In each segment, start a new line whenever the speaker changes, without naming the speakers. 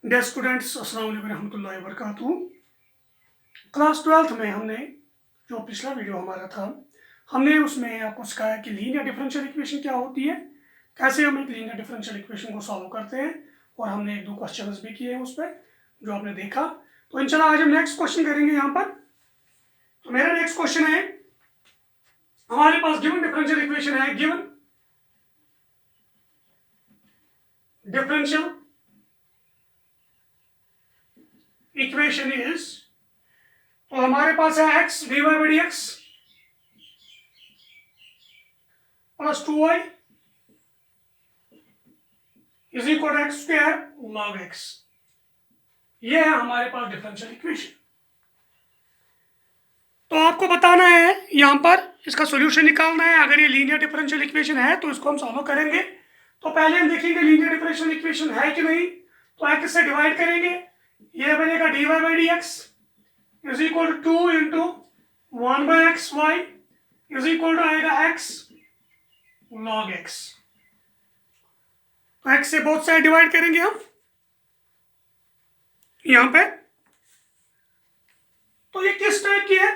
Dear students, अस्सलाम वालेकुम रहमतुल्लाहि व बरकातुहू। क्लास 12th में हमने जो पिछला वीडियो हमारा था, हमने उसमें आपको सिखाया कि लीनियर डिफरेंशियल इक्वेशन क्या होती है, कैसे हम एक लीनियर डिफरेंशियल इक्वेशन को सॉल्व करते हैं, और हमने एक दो क्वेश्चंस भी किए हैं उस पर जो आपने देखा। तो इंशाल्लाह आज हम नेक्स्ट क्वेश्चन करेंगे यहाँ पर। तो मेरा नेक्स्ट क्वेश्चन है, हमारे पास गिवन डिफरेंशियल इक्वेशन है, गिवन डिफरेंशियल इक्वेशन इज, तो हमारे पास है x dy by dx plus 2y is equal to x square log x। ये है हमारे पास डिफरेंशियल इक्वेशन। तो आपको बताना है यहाँ पर इसका सॉल्यूशन निकालना है। अगर ये लीनियर डिफरेंशियल इक्वेशन है तो इसको हम सॉल्व करेंगे। तो पहले हम देखेंगे लीनियर डिफरेंशियल इक्वेशन है कि नहीं। तो x से डिवाइड करेंगे, ये बनेगा dy by dx is equal to 2 into 1 by x y is equal to आएगा x log x। तो x से बोथ साइड डिवाइड करेंगे हम यहां पे। तो ये किस टाइप की है,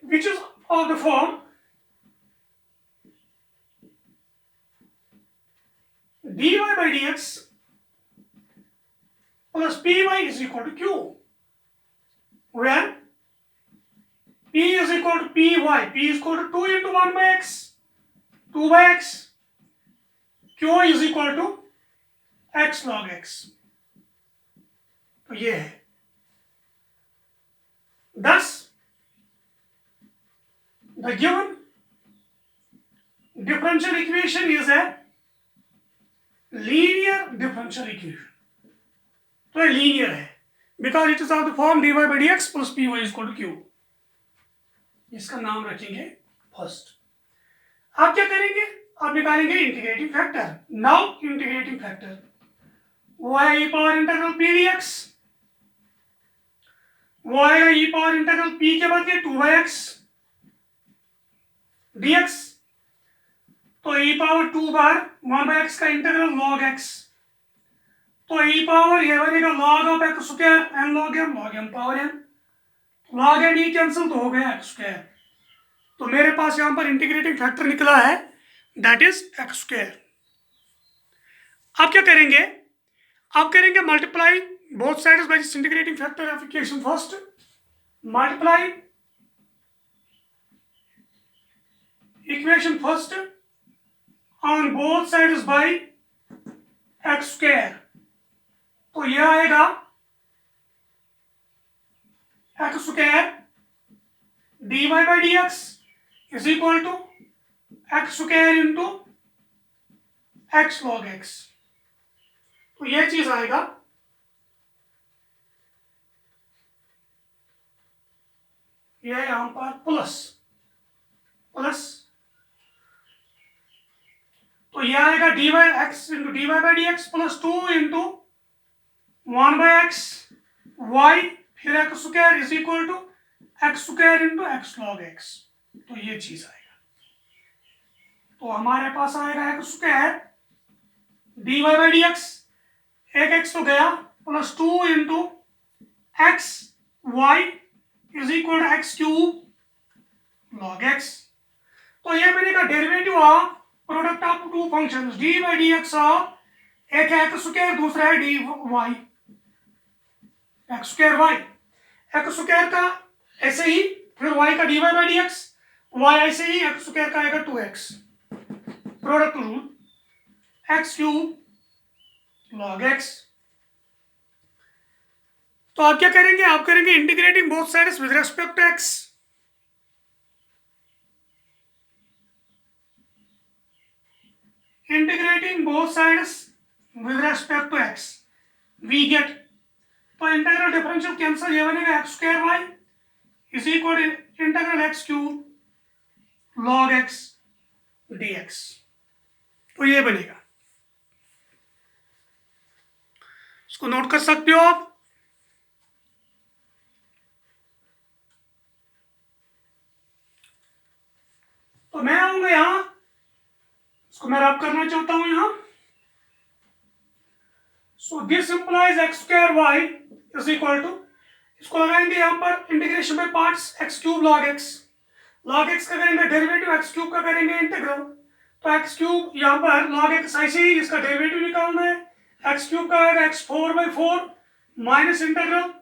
which is of the form dy by dx plus py is equal to q, where p is equal to py, p is equal to 2 into 1 by x, 2 by x, q is equal to x log x। तो ये है, thus the given differential equation is a linear differential equation। तो ये linear है because it is of the form dy by dx plus py is equal to q। इसका नाम रखेंगे first. आप क्या करेंगे, आप निकालेंगे integrating factor. Now integrating factor वो है e power integral p dx, वो आएगा e पावर इंटीग्रल p के बाद ये 2 by x dx, तो e power 2 bar 1 by x का इंटीग्रल log x, तो e पावर ये बनेगा log of x square n log m power n, log n e cancel तो हो गया x स्क्वायर। तो मेरे पास यहां पर इंटीग्रेटिंग फैक्टर निकला है, दैट इज x स्क्वायर। आप क्या करेंगे, आप करेंगे multiply both sides by this integrating factor of equation first, multiply equation first on both sides by x square. तो यह आएगा x square dy by dx is equal to x square into x log x। तो यह चीज आएगा, यह यहां पर प्लस प्लस, तो यह आएगा dy x into dy by dx plus 2 into 1 by x y फिर x square is equal to x square into x log x। तो ये चीज आएगा। तो हमारे पास आएगा x square dy by dx, एक x तो गया, plus 2 into x y is equal to x cube log x। तो ये बनेगा derivative of product of two functions dy by dx of एक है x स्क्वायर, दूसरा है dy x square y, x square का ऐसे ही, फिर y का dy by dx, y ऐसे ही, x स्क्वायर का आएगा 2x, product rule x cube log x। तो आप क्या करेंगे, आप करेंगे integrating both sides with respect to x। Integrating both sides with respect to x we get, तो इंटीग्रल डिफरेंशियल कैंसिल, ये बनेगा x square y is equal to integral x cube log x dx। तो ये बनेगा, इसको note कर सकते हो आप। तो मैं आऊंगा यहां, इसको मैं रब करना चाहता हूं यहां। So this implies x square y is equal to, इसको लगाएंगे यहाँ पर इंटीग्रेशन में parts, x cube log x, log x का करेंगे डेरिवेटिव, एक्स क्यूब का करेंगे इंटीग्रल। तो एक्स क्यूब यहाँ पर लॉग एक्स ऐसे ही इसका डेरिवेटिव निकालना है, एक्स क्यूब का आएगा एक्स 4/4 माइनस इंटीग्रल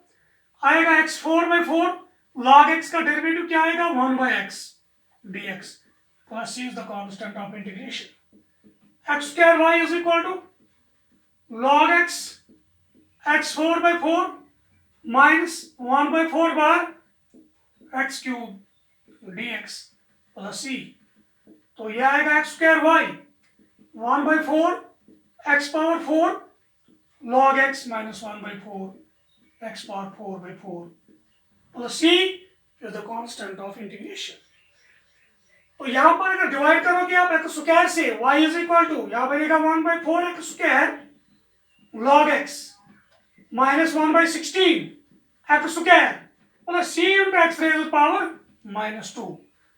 आएगा एक्स 4/4, लॉग एक्स का डेरिवेटिव क्या आएगा 1/x dx plus c is the constant of integration. X square y is equal to log x x 4/4 minus 1/4 बार x cube dx plus c। तो यह आएगा x square y 1/4 x power 4 log x minus 1/4 x power 4/4 plus c is the constant of integration। तो यहां पर अगर divide करोगे आप x स्क्वायर से, y इज इक्वल टू यहां बनेगा 1/4 x square log x minus 1/16 x square plus c into x raise power -2।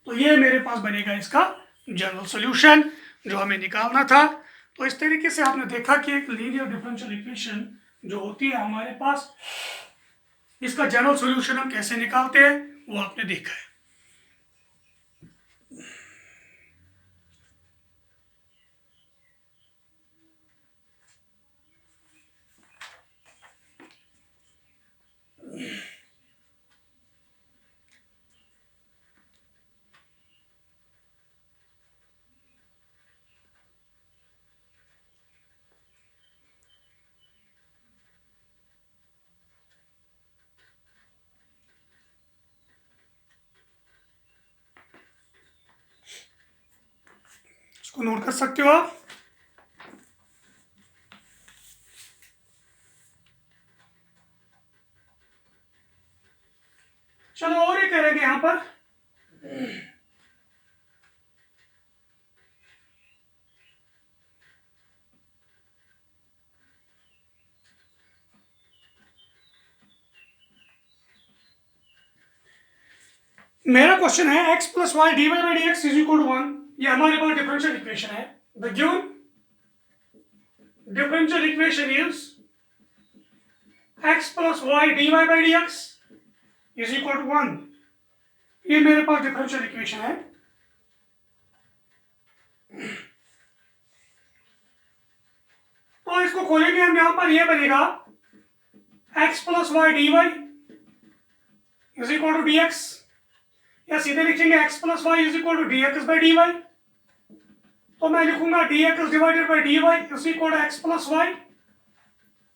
तो ये मेरे पास बनेगा इसका जनरल सोल्यूशन जो हमें निकालना था। तो इस तरीके से आपने देखा कि एक लीनियर डिफरेंशियल इक्वेशन जो होती है हमारे पास, इसका जनरल सॉल्यूशन हम कैसे निकालते हैं वो आपने देखा है। इसको नोट कर सकते हो आप। चलो और ये करेंगे यहां पर, मेरा क्वेश्चन है x plus y dy by d x is equal to 1। ये हमारे पास डिफरेंशियल इक्वेशन है। The given differential equation is x plus y dy by d x is equal to 1। ये मेरे पास डिफरेंशियल इक्वेशन है। तो इसको खोलेंगे हम, यहां पर ये बनेगा x plus y d y is equal to d x, या सीधे लिखेंगे x plus y is equal to d x by d y. तो मैं लिखूंगा d x divided by d y is equal to x plus y.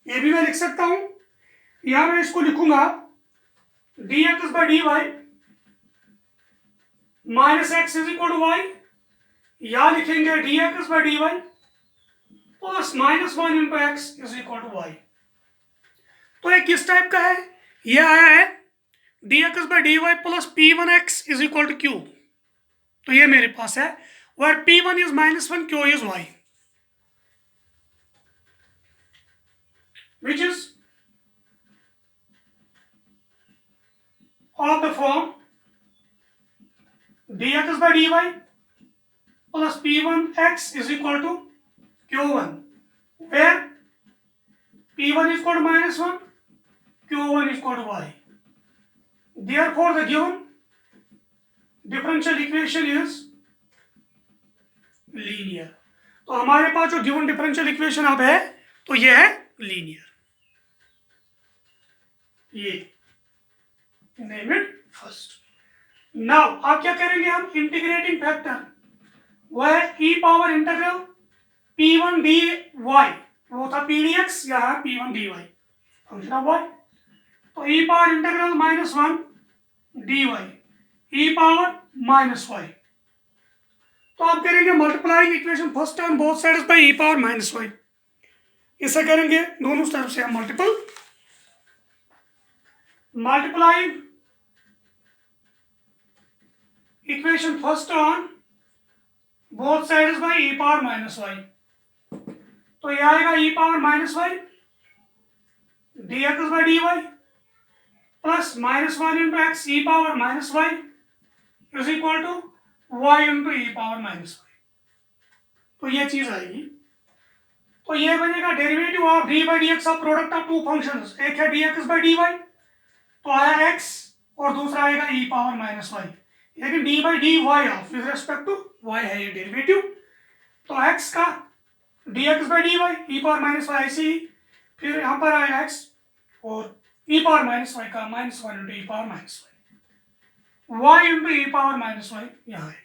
ये भी मैं लिख सकता हूं, यहां मैं इसको लिखूंगा d x by d y minus x is equal to y, या लिखेंगे d x by d y plus -1 into x is equal to y. तो ये किस टाइप का है? ये आया है dx by d y plus p1x is equal to q। तो ये मेरे पास है where p1 is -1, q is y, which is of the form dx by dy plus p1x is equal to q1, where p1 is equal to -1, q1 is equal to y. Therefore, the given differential equation is linear. तो हमारे पास जो given differential equation अब है तो ये है linear। ये name it first. Now आप क्या करेंगे? हम integrating factor वह e power integral p1 dy, वो था pdx, यहाँ p1 dy function of y। तो e power integral -1 dy e power -y। तो आप करेंगे multiplying equation first on both sides by e power -y। इसे करेंगे दोनों तरफ से हम multiplying equation first on both sides by e power -y। तो ये आएगा e power -y dx by dy plus -1 into x e power -y is equal to y into e power -y। तो ये चीज आएगी। तो ये बनेगा derivative of d by d x of product of two functions. एक है d x by d y, तो आया एक्स, और दूसरा आएगा ई पावर माइनस वाई। लेकिन d by d y of with respect to y है ये डेरिवेटिव, तो एक्स का d x by d y e power minus y ऐसे ही, फिर यहाँ पर आएगा एक्स और ई पावर माइनस वाई का minus one into e power minus y, y into e power minus y यहाँ आएगा।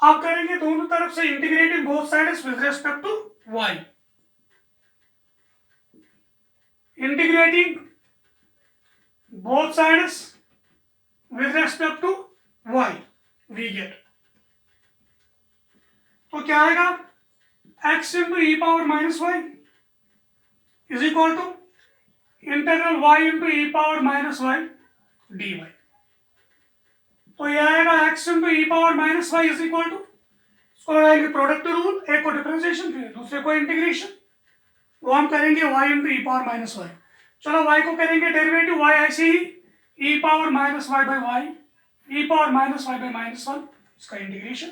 आप करेंगे दोनों तरफ से integrating both sides with respect to y, integrating both sides with respect to y we get, तो क्या आएगा x into e power minus y is equal to integral y into e power minus y dy। तो ये आएगा x into e power minus y is equal to, इसको लगाएंगे product rule, एक को डिफरेंशिएशन फिर दूसरे को इंटीग्रेशन, वो हम करेंगे y into e power minus y। चलो y को करेंगे डेरिवेटिव y ऐसे ही e power minus y by y, e power minus y by minus one, इसका integration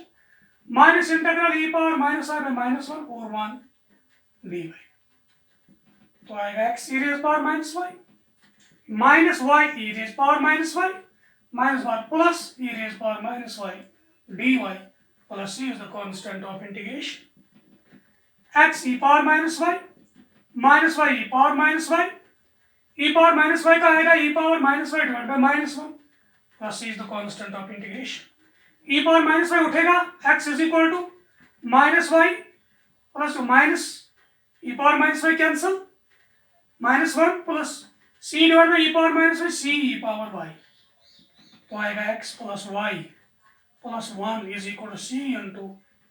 minus integral e power minus y by minus one और one d y, तो आएगा x e raise power minus y minus y e raise power minus y minus one plus e raise power minus y d y plus c is the constant of integration x e power minus y minus y e power minus y, e power minus y का आएगा e power minus y divide by minus one plus c is the constant of integration. e power minus y उठेगा, x is equal to minus y plus minus e power minus y cancel, minus one plus c divide by e power minus y c e power y, तो आएगा x plus y plus one is equal to c into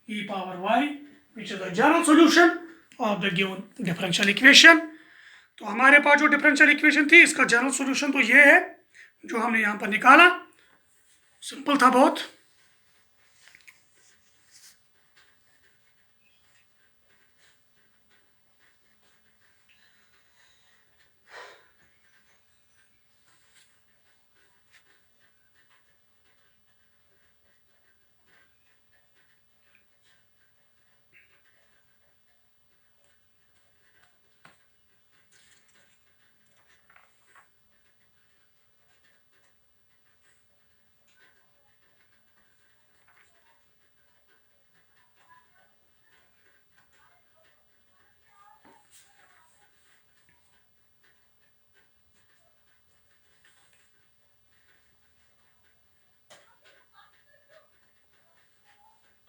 e power y which is the general solution of the given differential equation. तो हमारे पास जो differential equation थी इसका general solution तो ये है जो हमने यहाँ पर निकाला, सिंपल था बहुत।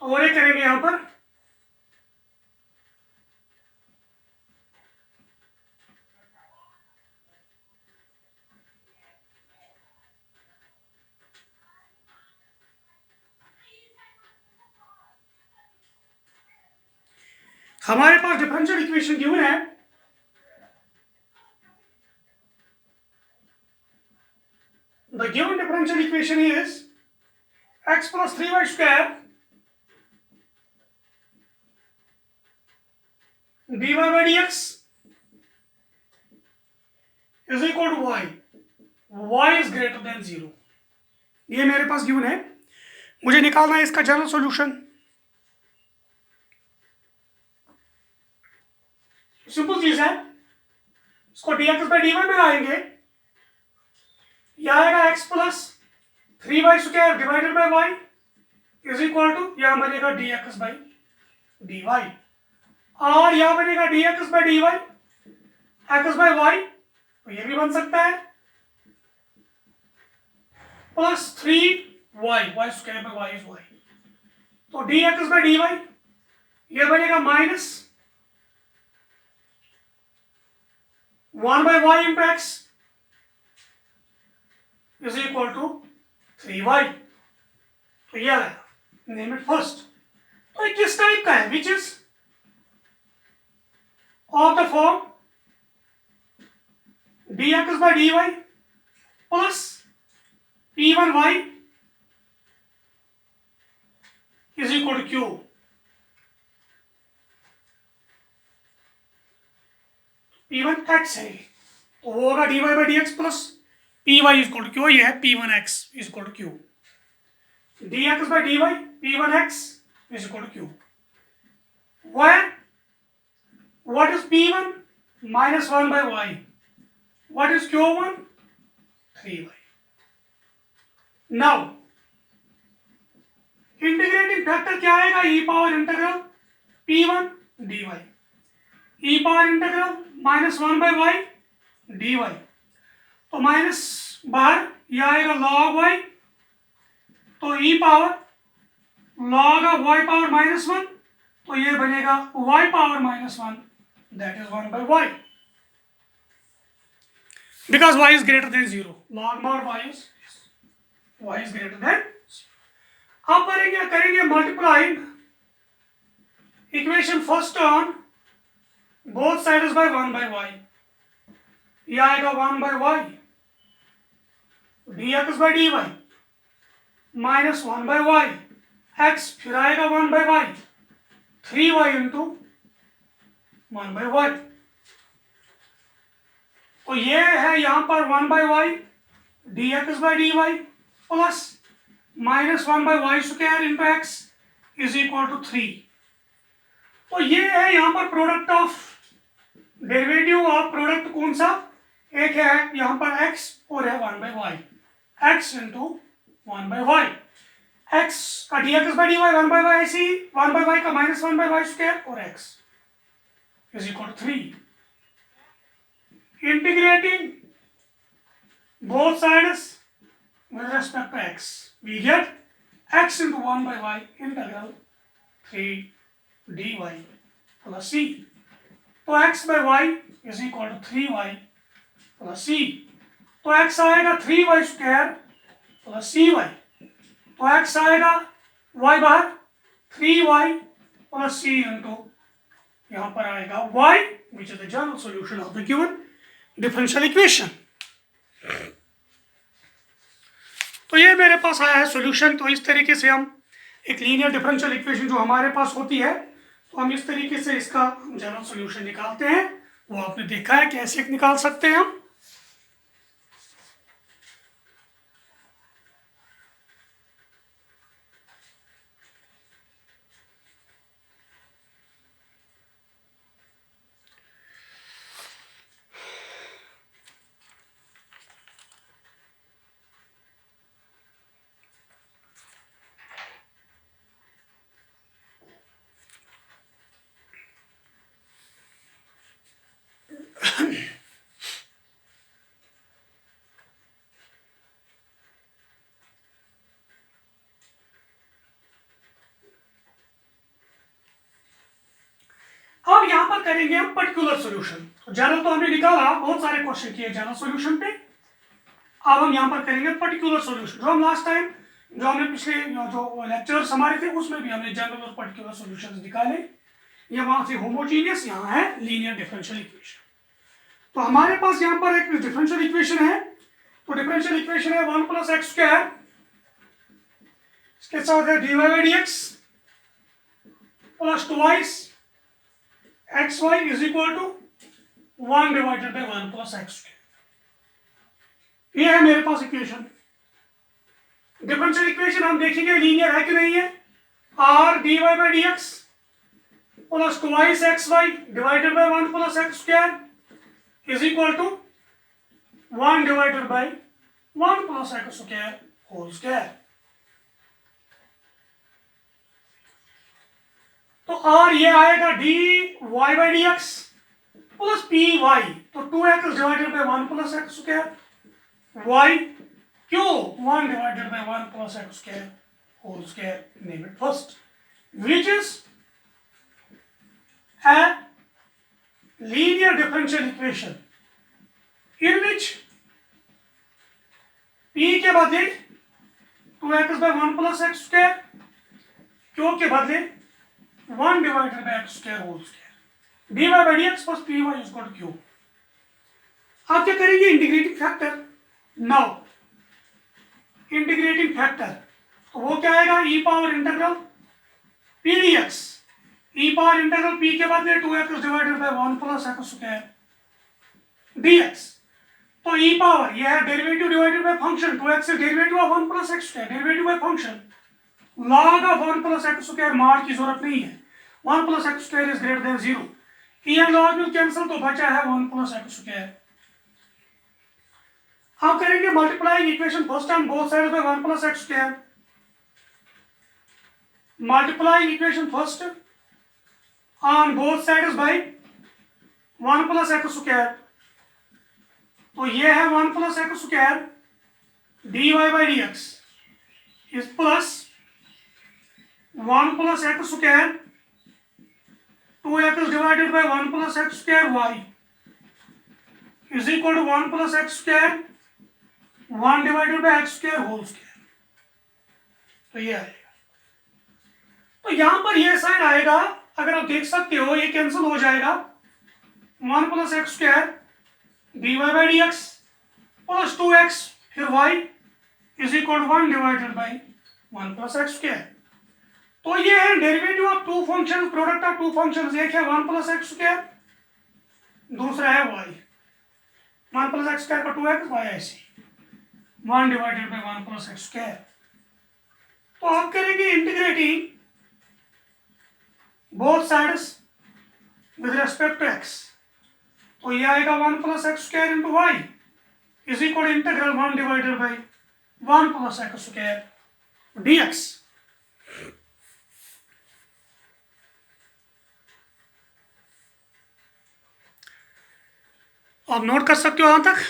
और ये करेंगे यहाँ पर हमारे पास डिफरेंशियल इक्वेशन गिवन है, the given differential equation is x plus 3y square dy by dx is equal to y, y is greater than 0। ये मेरे पास गिवन है, मुझे निकालना है इसका जनरल सॉल्यूशन। सिंपल चीज है, इसको dx by dy में लाएंगे, यह आएगा x plus 3y square divided by y is equal to यह बनेगा dx बाई dy, और यह बनेगा dx by dy x by y, तो ये भी बन सकता है plus 3y y square by y is y, तो dx बाई dy ये बनेगा minus 1 by y into x is equal to 3y, तो यह है नेम इट फर्स्ट। तो ये किस टाइप का है, which is of the form dx by dy plus p1y is equal to q, p1x है तो वो होगा dy by dx plus py is equal to q, ये है p1x is equal to q, dx by dy p1x is equal to q, where What is P1? Minus 1 by y. What is Q1? 3y. Now, integrating factor क्या आएगा? E power integral P1 dy. E power integral minus 1 by y dy. तो minus बाहर यह आएगा log y, तो e power log of y power minus 1, तो ये बनेगा y power minus 1, that is 1 by y, because y is greater than 0. log mod y is greater than 0. अब करेंगे multiplying equation first on both sides by 1 by y. ये आएगा 1 by y dx by dy minus 1 by y x, फिर आएगा 1 by y 3y into 1 by y. तो ये है यहां पर 1 by y dx by dy plus minus 1 by y square into x is equal to 3. तो ये है यहां पर product of derivative of product कौन सा? एक है यहां पर x और है 1 by y. x into 1 by y, x का dx by dy 1 by y, ऐसी 1 by y का माइनस 1 by y स्क्वायर और x is equal to 3. Integrating both sides with respect to x, we get x into 1 by y integral 3 dy plus c. तो x by y is equal to 3y plus c. तो x आएगा 3y square plus cy. तो x आएगा y बाहर 3y plus c into यहाँ पर आएगा y, which is the general solution of the given differential equation. तो ये मेरे पास आया है सॉल्यूशन. तो इस तरीके से हम एक लीनियर डिफरेंशियल इक्वेशन जो हमारे पास होती है, तो हम इस तरीके से इसका जनरल सॉल्यूशन निकालते हैं. वो आपने देखा है कैसे निकाल सकते हैं हम. अब यहां पर करेंगे हम पर्टिकुलर सॉल्यूशन. तो जनरल तो हमने निकाला, बहुत सारे क्वेश्चन किए जनरल सॉल्यूशन पे. अब हम यहां पर करेंगे पर्टिकुलर सॉल्यूशन, जो हम लास्ट टाइम जो हमने पिछले जो लेक्चर्स हमारे थे उसमें भी हमने जनरल और पर्टिकुलर सॉल्यूशंस निकाले. ये वहां से होमोजीनियस, यहाँ है लीनियर डिफरेंशियल इक्वेशन. तो हमारे पास यहाँ पर एक डिफरेंशियल इक्वेशन है. तो डिफरेंशियल इक्वेशन है 1 प्लस एक्स स्क्वायर, इसके साथ है dy by dx plus 2y xy is equal to 1 divided by 1 plus x square. ये है मेरे पास इक्वेशन. डिफरेंशियल इक्वेशन हम देखेंगे लीनियर है कि नहीं है. r dy by dx plus 2y xy divided by 1 plus x square is equal to 1 divided by 1 plus x square whole square. तो r ये आएगा dy by dx plus py, तो 2x divided by 1 plus x square, y क्यों 1 divided by 1 plus x square whole square, name it first, which is a linear differential equation in which p के बदले 2x by 1 plus x square, q के बदले 1 divided by x square whole square, dy by dx plus py is equal to q. आप क्या करेंगे? Integrating factor. Now integrating factor, तो वो क्या आएगा? E power integral p dx, ई power integral p के बदले 2x divided by 1 plus x square dx. तो ई पावर ये है derivative divided by function, 2x से derivative of 1 plus x square, derivative by function log of 1 plus x square, mod की जरूरत नहीं है. 1 plus x square is greater than 0. E and log में cancel, तो बचा है 1 प्लस एक्स स्क्वायर। अब करेंगे multiplying equation first on both sides by 1 plus x square. Multiplying equation first on both sides by 1 plus x square, तो ये है 1 plus x square dy by d x is plus 1 plus x square 2x divided by 1 plus x square y is equal to 1 plus x square 1 divided by x square whole square. तो ये आएगा, तो यहां पर ये side आएगा, अगर आप देख सकते हो ये कैंसिल हो जाएगा, 1 plus x square dy by d x plus 2x फिर y is equal to 1 divided by 1 plus x square. तो ये है derivative of two function, product of two function, एक है 1 प्लस एक्स स्क्वायर, दूसरा है y। 1 प्लस एक्स स्क्वायर का 2x, y ऐसे 1 divided by 1 plus x square. तो आप करेंगे integrating both sides with respect to x, तो ये आएगा 1 plus x square into y is equal integral 1 divided by 1 plus x square d x. आप note कर सकते हो यहां तक।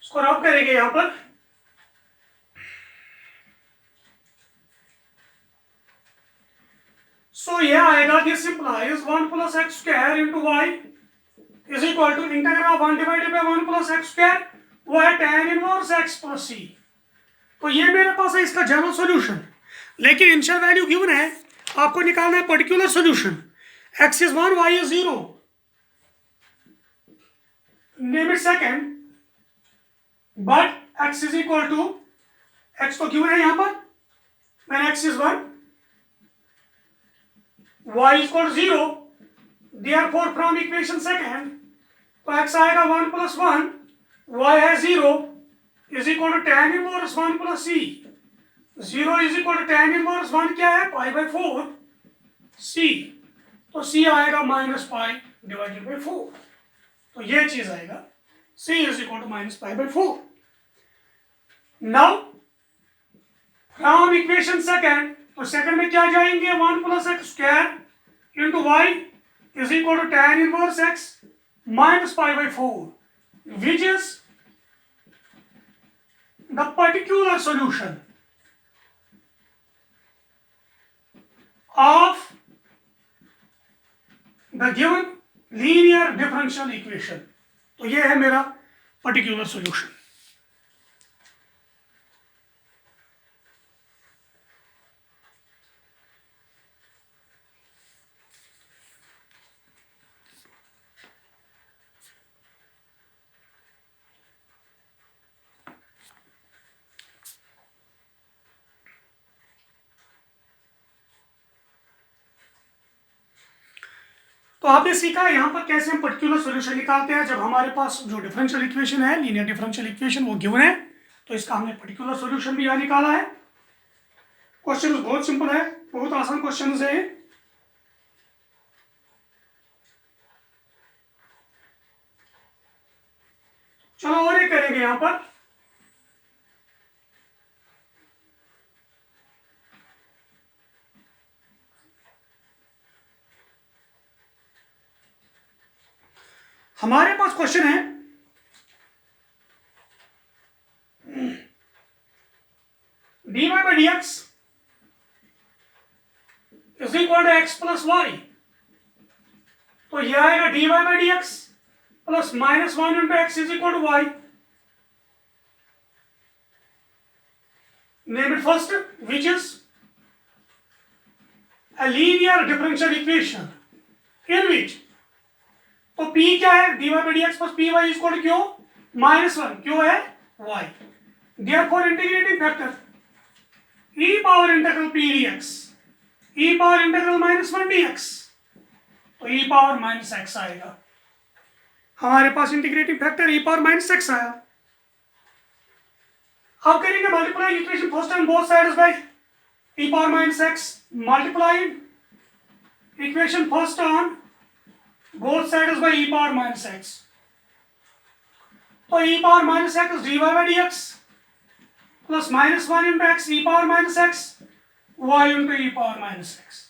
इसको रब करेंगे यहां पर, सो ये आएगा, this implies 1 plus x square into y is equal to integral of 1 divided by 1 plus x square, वो है tan inverse x plus c. तो ये मेरे पास है इसका जनरल सॉल्यूशन, लेकिन इनिशियल वैल्यू गिवन है, आपको निकालना है particular solution. x is 1, y is 0, name it second, but x is equal to, x तो गिवन है यहां पर, when x is 1, y is equal to 0, therefore from equation second, तो x आएगा 1 प्लस 1, y है 0 is equal to tan inverse 1 plus c। 0 is equal to tan inverse 1 क्या है, pi by 4 c, तो c आएगा माइनस पाई डिवाइडेड बाई 4, तो ये चीज आएगा c is equal to minus pi by 4। Now from equation second, तो second में क्या जाएंगे, 1 plus x square into y is equal to tan inverse x minus pi by 4, which is the particular solution of the given linear differential equation. तो ये है मेरा particular solution. तो आपने सीखा यहाँ पर कैसे हम पर्टिकुलर सॉल्यूशन निकालते हैं जब हमारे पास जो डिफरेंशियल इक्वेशन है, लीनियर डिफरेंशियल इक्वेशन, वो गिवन है, तो इसका हमने पर्टिकुलर सॉल्यूशन भी यहाँ निकाला है। क्वेश्चन बहुत सिंपल है, बहुत आसान क्वेश्चन है। चलो और एक करेंगे यहाँ पर, हमारे पास क्वेश्चन है dy by d x is equal to x plus y, तो ये आएगा dy by d x plus minus 1 into x is equal to y. Name it first, which is a linear differential equation in which तो p क्या है, dy by dx plus py is equal to q minus 1, q है y, therefore integrating factor e power integral p dx, e power integral minus 1 dx, तो e power minus x आएगा, हमारे पास integrating factor e power minus x आया। अब करेंगे multiply equation first on both sides by e power minus x, multiply equation first on both sides by e power minus x, तो e power minus x dy by dx plus minus 1 into x e power minus x y into e power minus x,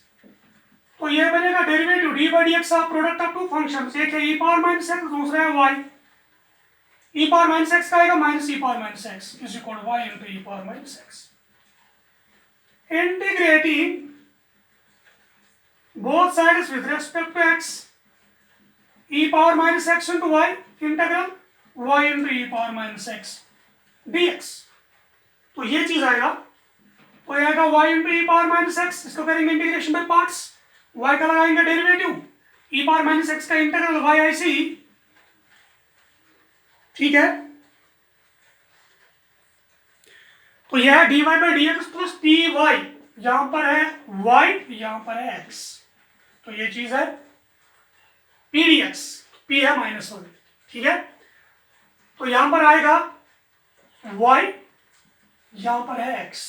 तो ये बनेगा derivative d by d x of product of two functions, एक है e power minus x, दूसरा है y, e power minus x का आएगा minus e power minus x is equal to y into e power minus x, integrating both sides with respect to x, e power minus x into y integral y into e power minus x dx, तो ये चीज आएगा, तो ये आएगा y into e power minus x, इसको करेंगे integration by parts, y का लगाएंगे derivative e power minus x का इंटीग्रल y आई सी, ठीक है, तो यह है dy by dx plus py, यहां पर है y, यहां पर है x, तो ये चीज है p dx, p है माइनस 1, ठीक है, तो यहां पर आएगा y, यहां पर है x,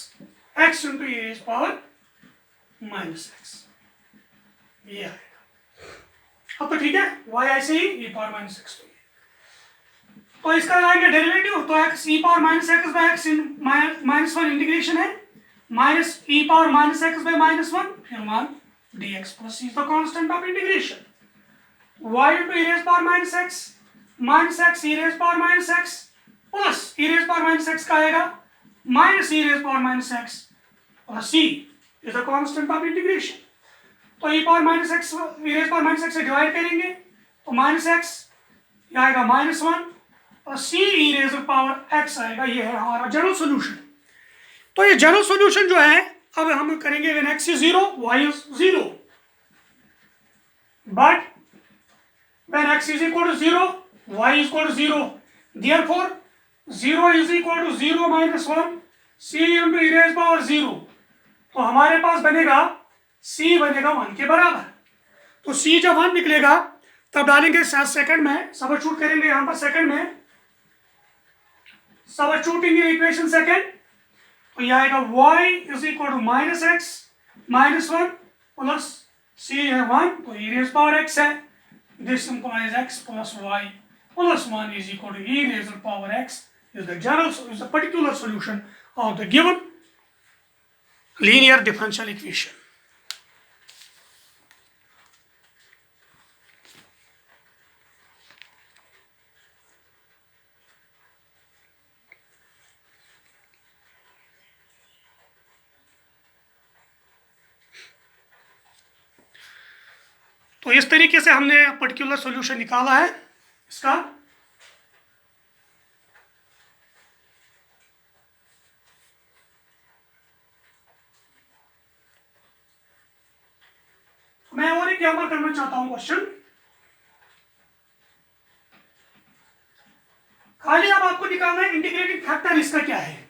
x into e raise power minus x, ये आएगा। अब तो ठीक है, y ऐसे ही e पावर माइनस एक्स, तो इसका लगाएंगे डेरिवेटिव, तो x e power minus x by x minus 1 integration है minus e power minus x by minus 1, फिर 1 dx plus is the constant of integration, y into e raise power minus x e raise power minus x plus e raise power minus x का आएगा minus e raise power minus x plus c is the constant of integration, तो e power minus x e raise power minus x से divide करेंगे तो minus x आएगा minus 1 और c e raise power x आएगा, ये है हमारा जनरल सॉल्यूशन। तो ये जनरल सॉल्यूशन जो है अब हम करेंगे when x is 0 y is 0, but when x is equal to 0 y is equal to 0, therefore 0 is equal to 0 minus 1 c into e raised power 0, तो हमारे पास बनेगा c बनेगा 1 के बराबर, तो c जब 1 निकलेगा तब डालेंगे सेकंड में, सबस्टिट्यूट करेंगे यहाँ पर सेकंड में, सबस्टिट्यूटिंग इन इक्वेशन सेकंड, तो यह आएगा y is equal to minus x minus 1 plus c है 1, तो e रेज़ पावर x है, this implies x plus y plus 1 is equal to e raise power x is the general is the particular solution of the given linear differential equation. तो इस तरीके से हमने particular solution निकाला है इसका। मैं और एक यहां पर करना चाहता हूं क्वेश्चन, खाली अब आपको निकालना है इंटीग्रेटिंग फैक्टर इसका क्या है।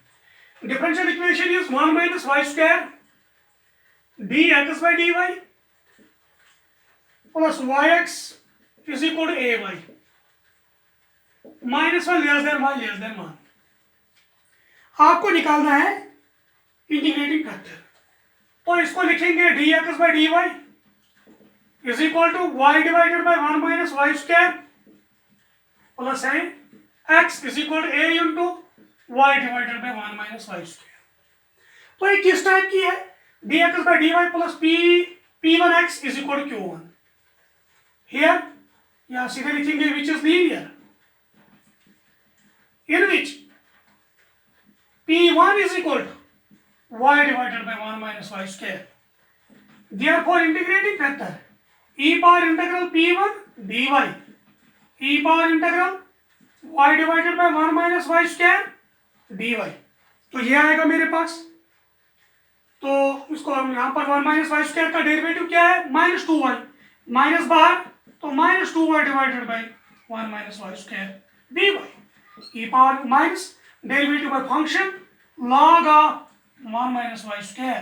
Differential equation is 1 minus y square d x by d y plus y x is equal to a y minus 1 less than y less than 1। आपको निकालना है इंटीग्रेटिंग फैक्टर, तो इसको लिखेंगे d x by d y is equal to y divided by 1 minus y square plus x is equal to a into y divided by 1 minus y square। तो ये किस type की है, dx by dy plus p1x is equal to q1। here या सीधे लिखेंगे which is linear, in which p1 is equal to y divided by 1 minus y square, therefore integrating factor e power integral p1 dy e power integral y divided by 1 minus y square dy, तो ये आएगा मेरे पास। तो इसको हम यहाँ पर 1 minus y square का डेरिवेटिव क्या है माइनस 2y, माइनस बाहर तो -2y divided by 1 minus y square dy, e power minus derivative by function log of 1 minus y square,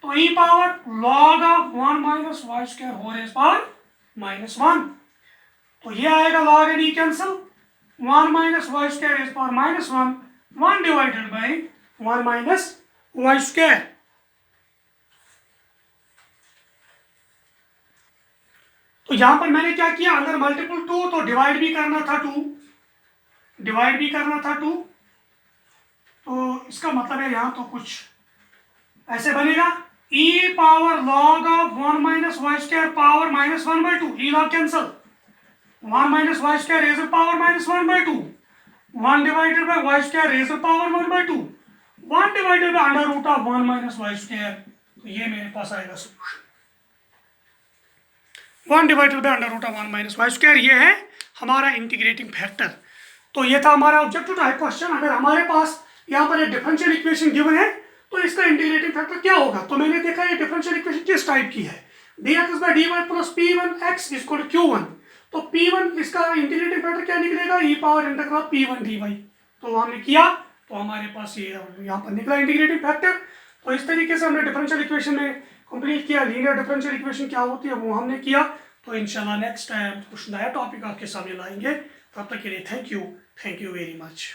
तो e power log of 1 minus y square हो raise power -1, तो ये आएगा log and e cancel, 1 minus y square raise power -1, 1 divided by 1 minus y square. तो यहां पर मैंने क्या किया, अगर मल्टीपल 2 तो डिवाइड भी करना था 2, डिवाइड भी करना था 2, तो इसका मतलब है यहां तो कुछ ऐसे बनेगा, e power log of 1 minus y square power -1/2, e log cancel, 1 minus y square raise power -1/2, 1 divided by y square raise power 1/2, 1 divided by under root of 1 minus y square, तो ये मेरे पास आएगा solution, 1 divided by under root of 1 minus y square, ये है हमारा integrating factor. तो ये था हमारा ऑब्जेक्टिव टाइप क्वेश्चन। अगर हमारे पास यहाँ पर एक डिफरेंशियल इक्वेशन गिवन है तो इसका इंटीग्रेटिंग फैक्टर क्या होगा, तो मैंने देखा ये डिफरेंशियल इक्वेशन किस टाइप की है, dx by dy plus p1x equal to q1, तो p1 इसका इंटीग्रेटिंग फैक्टर क्या निकलेगा, e power integral p1 dy, तो हमने किया तो हमारे पास ये यहाँ पर निकला इंटीग्रेटिंग फैक्टर। तो इस तरीके से हमने डिफरेंशियल इक्वेशन में कंप्लीट किया, लीनियर डिफरेंशियल इक्वेशन क्या होती है वो हमने किया। तो इंशाल्लाह नेक्स्ट टाइम कुछ नया टॉपिक आपके सामने लाएंगे, तब तक के लिए थैंक यू वेरी मच।